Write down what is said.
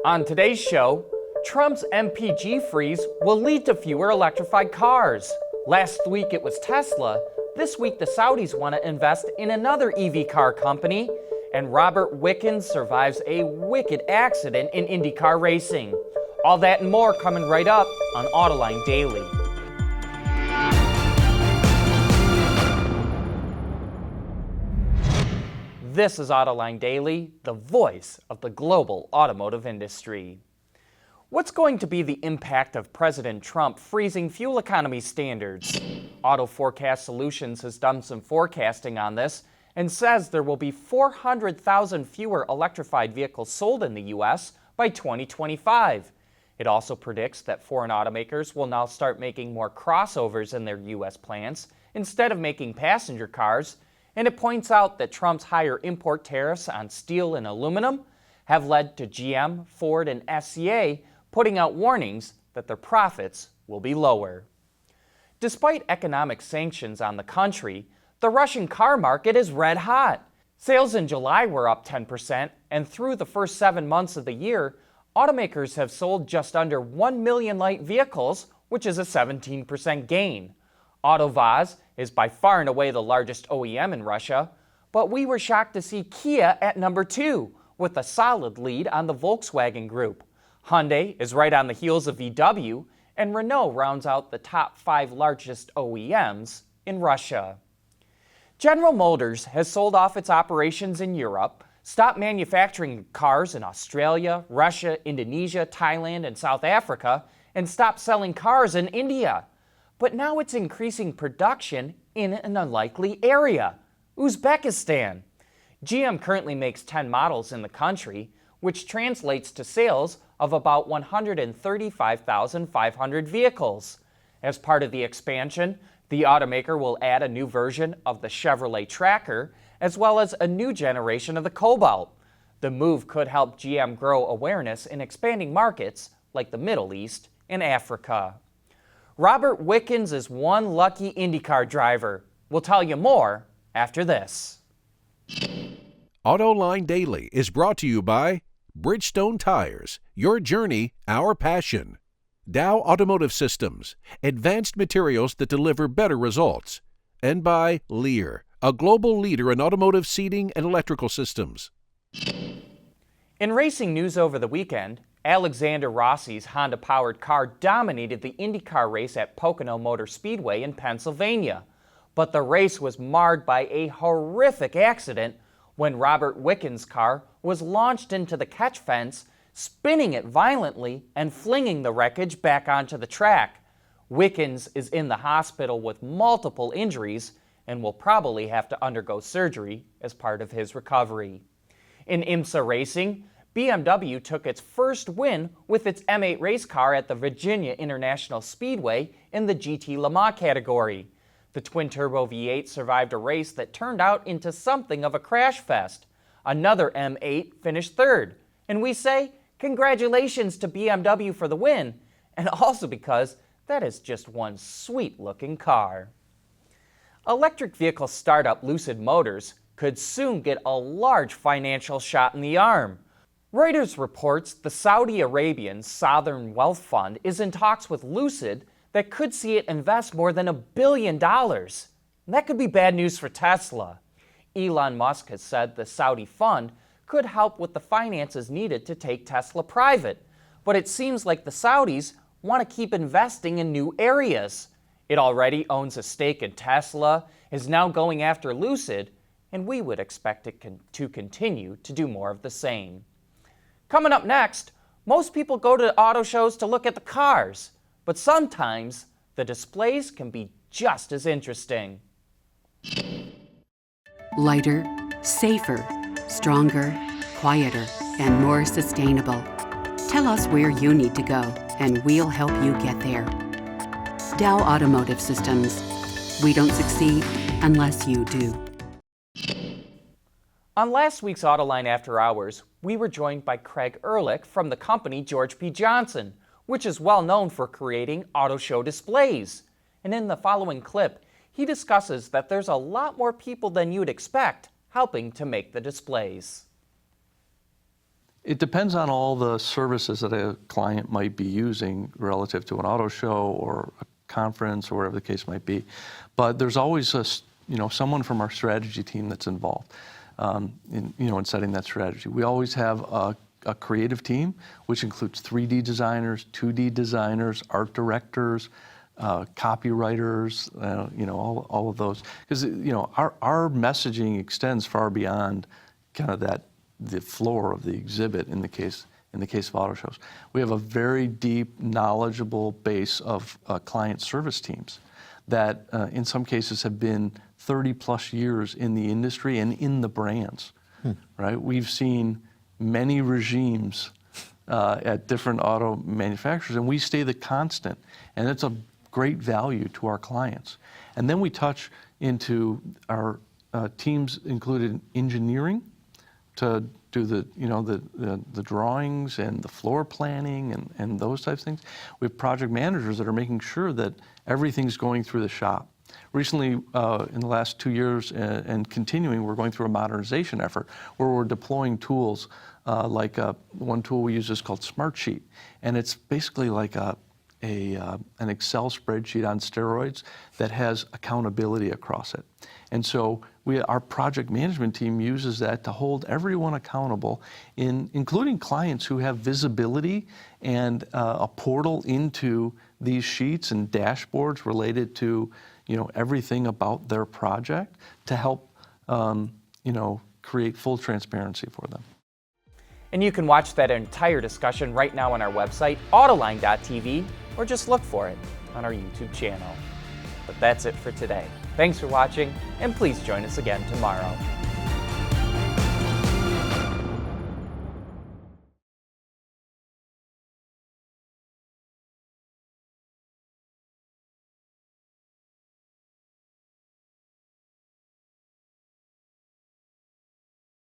On today's show, Trump's MPG freeze will lead to fewer electrified cars. Last week it was Tesla. This week the Saudis want to invest in another EV car company. And Robert Wickens survives a wicked accident in IndyCar racing. All that and more coming right up on Autoline Daily. This is Autoline Daily, the voice of the global automotive industry. What's going to be the impact of President Trump freezing fuel economy standards? Auto Forecast Solutions has done some forecasting on this and says there will be 400,000 fewer electrified vehicles sold in the U.S. by 2025. It also predicts that foreign automakers will now start making more crossovers in their U.S. plants instead of making passenger cars, and it points out that Trump's higher import tariffs on steel and aluminum have led to GM, Ford, and SCA putting out warnings that their profits will be lower. Despite economic sanctions on the country, the Russian car market is red hot. Sales in July were up 10%, and through the first 7 months of the year, automakers have sold just under 1 million light vehicles, which is a 17% gain. AutoVAZ is by far and away the largest OEM in Russia, but we were shocked to see Kia at number 2, with a solid lead on the Volkswagen Group. Hyundai is right on the heels of VW, and Renault rounds out the top 5 largest OEMs in Russia. General Motors has sold off its operations in Europe, stopped manufacturing cars in Australia, Russia, Indonesia, Thailand, and South Africa, and stopped selling cars in India. But now it's increasing production in an unlikely area, Uzbekistan. GM currently makes 10 models in the country, which translates to sales of about 135,500 vehicles. As part of the expansion, the automaker will add a new version of the Chevrolet Tracker, as well as a new generation of the Cobalt. The move could help GM grow awareness in expanding markets like the Middle East and Africa. Robert Wickens is one lucky IndyCar driver. We'll tell you more after this. Autoline Daily is brought to you by Bridgestone Tires, your journey, our passion. Dow Automotive Systems, advanced materials that deliver better results. And by Lear, a global leader in automotive seating and electrical systems. In racing news over the weekend, Alexander Rossi's Honda-powered car dominated the IndyCar race at Pocono Motor Speedway in Pennsylvania. But the race was marred by a horrific accident when Robert Wickens' car was launched into the catch fence, spinning it violently and flinging the wreckage back onto the track. Wickens is in the hospital with multiple injuries and will probably have to undergo surgery as part of his recovery. In IMSA racing, BMW took its first win with its M8 race car at the Virginia International Speedway in the GT Le Mans category. The twin-turbo V8 survived a race that turned out into something of a crash fest. Another M8 finished third, and we say congratulations to BMW for the win, and also because that is just one sweet-looking car. Electric vehicle startup Lucid Motors could soon get a large financial shot in the arm. Reuters reports the Saudi Arabian Sovereign Wealth Fund is in talks with Lucid that could see it invest more than $1 billion. And that could be bad news for Tesla. Elon Musk has said the Saudi fund could help with the finances needed to take Tesla private. But it seems like the Saudis want to keep investing in new areas. It already owns a stake in Tesla, is now going after Lucid, and we would expect it to continue to do more of the same. Coming up next, most people go to auto shows to look at the cars, but sometimes the displays can be just as interesting. Lighter, safer, stronger, quieter, and more sustainable. Tell us where you need to go, and we'll help you get there. Dow Automotive Systems. We don't succeed unless you do. On last week's Autoline After Hours, we were joined by Craig Ehrlich from the company George P. Johnson, which is well known for creating auto show displays. And in the following clip, he discusses that there's a lot more people than you'd expect helping to make the displays. It depends on all the services that a client might be using relative to an auto show or a conference or whatever the case might be. But there's always someone from our strategy team that's involved in setting that strategy. We always have a creative team, which includes 3D designers, 2D designers, art directors, copywriters, all of those. Because our messaging extends far beyond kind of the floor of the exhibit in the case of auto shows. We have a very deep, knowledgeable base of client service teams that in some cases have been 30 plus years in the industry and in the brands, right? We've seen many regimes at different auto manufacturers, and we stay the constant, and it's a great value to our clients. And then we touch into our teams included engineering to do the drawings and the floor planning and those types of things. We have project managers that are making sure that everything's going through the shop. Recently, in the last 2 years and continuing, we're going through a modernization effort where we're deploying tools like one tool we use is called Smartsheet, and it's basically like an Excel spreadsheet on steroids that has accountability across it. And so our project management team uses that to hold everyone accountable, including clients who have visibility and a portal into these sheets and dashboards related to everything about their project to help create full transparency for them. And you can watch that entire discussion right now on our website, Autoline.tv, or just look for it on our YouTube channel. But that's it for today. Thanks for watching, and please join us again tomorrow.